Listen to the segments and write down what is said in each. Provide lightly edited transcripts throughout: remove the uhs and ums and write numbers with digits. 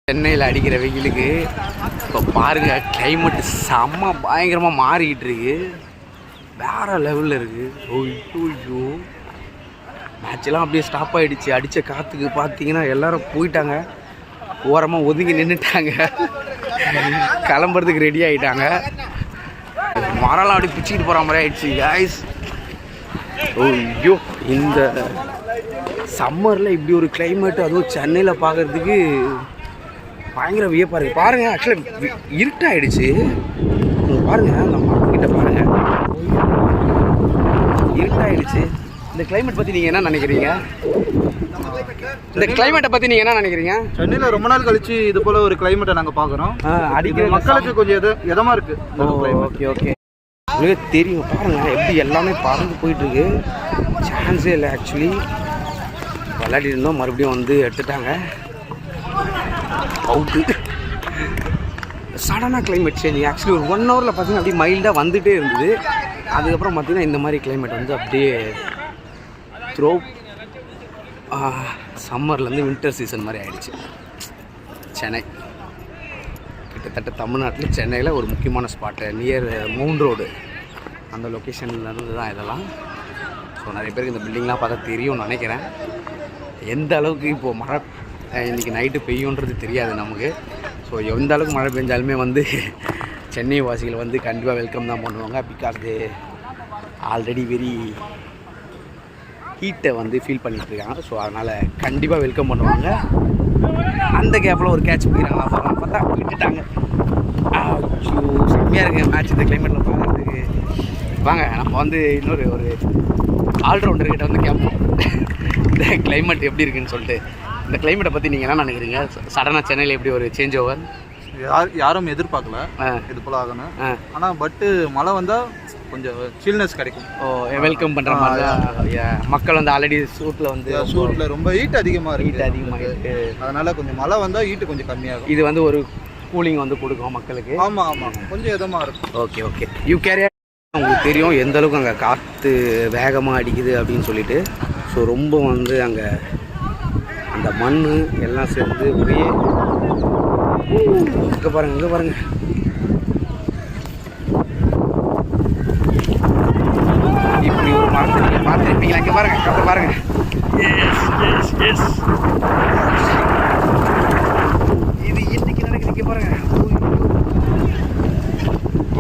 சென்னையில் அடிக்கிற வெயிலுக்கு இப்போ பாருங்க கிளைமேட் செம்ம பயங்கரமாக மாறிக்கிட்டு இருக்கு. வேற லெவலில் இருக்கு. ஓய்யோ மேட்செல்லாம் அப்படியே ஸ்டாப் ஆகிடுச்சு. அடித்த காற்றுக்கு பார்த்தீங்கன்னா எல்லாரும் போயிட்டாங்க, ஓரமாக ஒதுங்கி நின்றுட்டாங்க, கிளம்புறதுக்கு ரெடி ஆகிட்டாங்க. மரம்லாம் அப்படி பிச்சுக்கிட்டு போகிற மாதிரி ஆயிடுச்சு காய்ஸ். ஓய்யோ இந்த சம்மரில் இப்படி ஒரு கிளைமேட்டு அதுவும் சென்னையில் பார்க்குறதுக்கு பயங்கர வியப்பாக இருக்குது. பாருங்கள், ஆக்சுவலாக இருட்டாயிடுச்சு. பாருங்கள், அந்த மரத்துக்கிட்ட பாருங்கள், இருட்டாயிடுச்சு. இந்த கிளைமேட் பற்றி நீங்கள் என்ன நினைக்கிறீங்க? இந்த கிளைமேட்டை பற்றி நீங்கள் என்ன நினைக்கிறீங்க? சென்னையில் ரொம்ப நாள் கழிச்சு இது போல் ஒரு கிளைமேட்டை நாங்கள் பார்க்குறோம். அடிக்கிற மக்களுக்கு கொஞ்சம் இதமாக இருக்குது. ஓகே ஓகே, உங்களுக்கு தெரியும் பாருங்கள் எப்படி எல்லாமே பறந்து போயிட்டுருக்கு. சான்ஸே இல்லை. ஆக்சுவலி விளையாடி இருந்தோம், மறுபடியும் வந்து எடுத்துட்டாங்க அவுட்டு. சடனாக கிளைமேட் சேஞ்ச். ஆக்சுவலி ஒரு 1 ஹவரில் பார்த்தீங்கன்னா அப்படியே மைல்டாக வந்துகிட்டே இருந்தது. அதுக்கப்புறம் பார்த்தீங்கன்னா இந்த மாதிரி கிளைமேட் வந்து அப்படியே த்ரோ சம்மர்லேருந்து வின்டர் சீசன் மாதிரி ஆகிடுச்சு. சென்னை கிட்டத்தட்ட தமிழ்நாட்டில் சென்னையில் ஒரு முக்கியமான ஸ்பாட்டு நியர் மவுண்ட் ரோடு, அந்த லொக்கேஷன்லேருந்து தான் இதெல்லாம். ஸோ நிறைய பேருக்கு இந்த பில்டிங்லாம் பார்த்தா தெரியும்னு நினைக்கிறேன். எந்த அளவுக்கு இப்போது மழை இன்றைக்கி நைட்டு பெய்யுன்றது தெரியாது நமக்கு. ஸோ எந்த அளவுக்கு மழை பெஞ்சாலுமே வந்து சென்னை வாசிகள் வந்து கண்டிப்பாக வெல்கம் தான் பண்ணுவாங்க. பிகாஸ் தே ஆல்ரெடி வெரி ஹீட்டை வந்து ஃபீல் பண்ணிகிட்ருக்காங்க. ஸோ அதனால் கண்டிப்பாக வெல்கம் பண்ணுவாங்க. அந்த கேப்பில் ஒரு கேட்ச் பிடிக்கிறாங்களா சொல்லலாம், பார்த்தா விட்டுட்டாங்க. செம்மையாக இருக்குது மேட்ச் இந்த கிளைமேட்டில் பார்க்குறதுக்கு. வாங்க நம்ம வந்து இன்னொரு ஒரு ஆல்ரவுண்டர்கிட்ட வந்து கேட்போம் இந்த கிளைமேட் எப்படி இருக்குன்னு சொல்லிட்டு. இந்த கிளைமேட்டை பற்றி நீங்கள் என்ன நினைக்கிறீங்க? சடனாக சென்னையில் எப்படி ஒரு சேஞ்ச் ஓவர்? யாரும் எதிர்பார்க்கல இது போல் ஆகணும். ஆனால் பட்டு மழை வந்தால் கொஞ்சம் சில்னஸ் கிடைக்கும். வெல்கம் பண்ணுற மாதிரி மக்கள் வந்து ஆல்ரெடி சூட்டில் ரொம்ப ஹீட் அதிகமாக இருக்குது. அதிகமாக அதனால் கொஞ்சம் மழை வந்தால் ஹீட்டு கொஞ்சம் கம்மியாகும். இது வந்து ஒரு கூலிங் வந்து கொடுக்கும் மக்களுக்கு. ஆமாம் ஆமாம், கொஞ்சம் இதமாக இருக்கும். Okay okay, you carry. உங்களுக்கு தெரியும் எந்த அளவுக்கு அங்கே காற்று வேகமாக அடிக்குது அப்படின்னு சொல்லிட்டு. ஸோ ரொம்ப வந்து அங்கே அந்த மண் எல்லாம் சேர்ந்து ஒரே இங்கே பாருங்கள், இங்கே பாருங்கள், இப்படி ஒரு மரத்தை நீங்கள் பார்த்துருப்பீங்களா? இங்கே பாருங்கள், கதை பாருங்கள். இது இன்னைக்கு நடக்குது. இங்கே பாருங்கள்,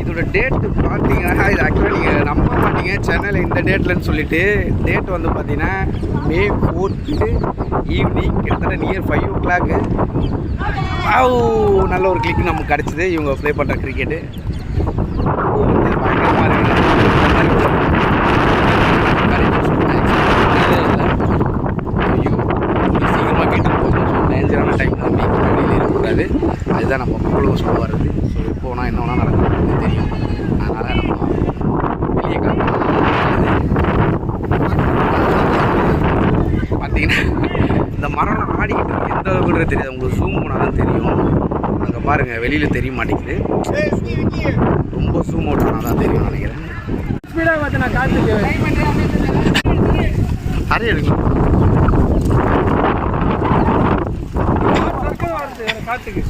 இதோட டேட்டு பார்த்தீங்கன்னா இது ஆக்சுவலாக நீங்கள் நம்ப மாட்டீங்க. சென்னையில் இந்த டேட்லன்னு சொல்லிட்டு டேட் வந்து பார்த்தீங்கன்னா May 4th ஈவினிங் கிட்டத்தட்ட நியர் 5 o'clock. நல்ல ஒரு கிளிக் நமக்கு கிடச்சிது. இவங்க ப்ளே பண்ணுற கிரிக்கெட்டு வந்து பயங்கரமாக இருக்குது. சீக்கிரமாக கேட்டு போகணும். டேஞ்சரான டைம் தான் வெளியில் இருக்கக்கூடாது. அதுதான் நம்ம மக்களும் சொல்ல வர்றது. ஸோ இப்போனா என்ன வேணால் நடக்குது தெரியும். அதனால் நம்ம வெளியே பார்த்தீங்கன்னா இந்த மரம் ஆடிக்கிட்டு இருக்கு. எந்த அளவுக்குன்றது தெரியாது. உங்களுக்கு ஜூம் பண்ணால் தான் தெரியும். அங்கே பாருங்கள், வெளியில் தெரிய மாட்டேங்குது. ரொம்ப ஜூம் அவுட் பண்ணால் தான் தெரியும் நினைக்கிறேன். ஸ்பீடாக பார்த்து நான் காற்றுக்கு நிறைய எடுக்கலாம். காற்றுக்கு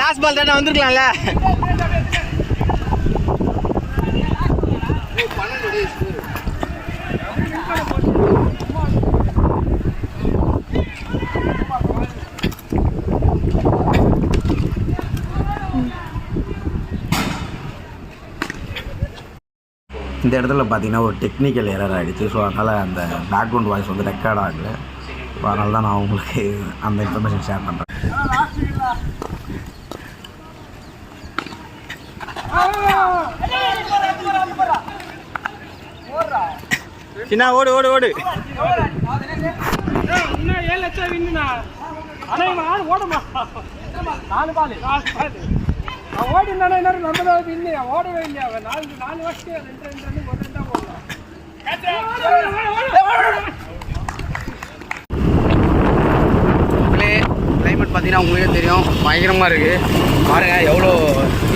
லாஸ்ட் பால் தானே வந்துருக்கலாம்ல. இந்த இடத்துல பார்த்தீங்கன்னா ஒரு டெக்னிக்கல் எரர் ஆகிடுச்சு. ஸோ அதனால் அந்த பேக்ரவுண்ட் வாய்ஸ் வந்து ரெக்கார்ட் ஆகலை. ஸோ அதனால தான் நான் உங்களுக்கு அந்த இன்ஃபர்மேஷன் ஷேர் பண்ணுறேன். சின்ன ஓடு ஓடு ஓடு. இன்னும் 7 லட்சம் வின்னுண்ணா. ஆனால் ஓடுமா 4 பால் ஓடி இருந்தானே எல்லாரும் நம்மளாவது இல்லையா, ஓடவே இல்லையா. 4 வருஷம் 2 போடலாம். பார்த்தீங்கன்னா உங்களுக்கே தெரியும் பயங்கரமாக இருக்குது. பாருங்கள் எவ்வளோ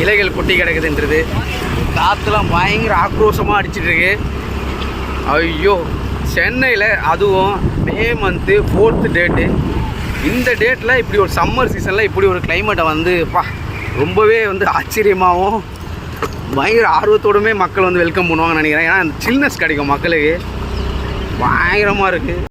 இலைகள் கொட்டி கிடக்குதுன்றது. காற்றுலாம் பயங்கர ஆக்ரோஷமாக அடிச்சிட்ருக்கு. ஐயோ, சென்னையில் அதுவும் மே மந்த்து 4th டேட்டு, இந்த டேட்டில் இப்படி ஒரு சம்மர் சீசனில் இப்படி ஒரு கிளைமேட்டை வந்து ரொம்பவே வந்து ஆச்சரியமாகவும் பயங்கர ஆர்வத்தோடுமே மக்கள் வந்து வெல்கம் பண்ணுவாங்கன்னு நினைக்கிறேன். ஏன்னா அந்த சில்னஸ் கிடைக்கும் மக்களுக்கு, பயங்கரமாக இருக்குது.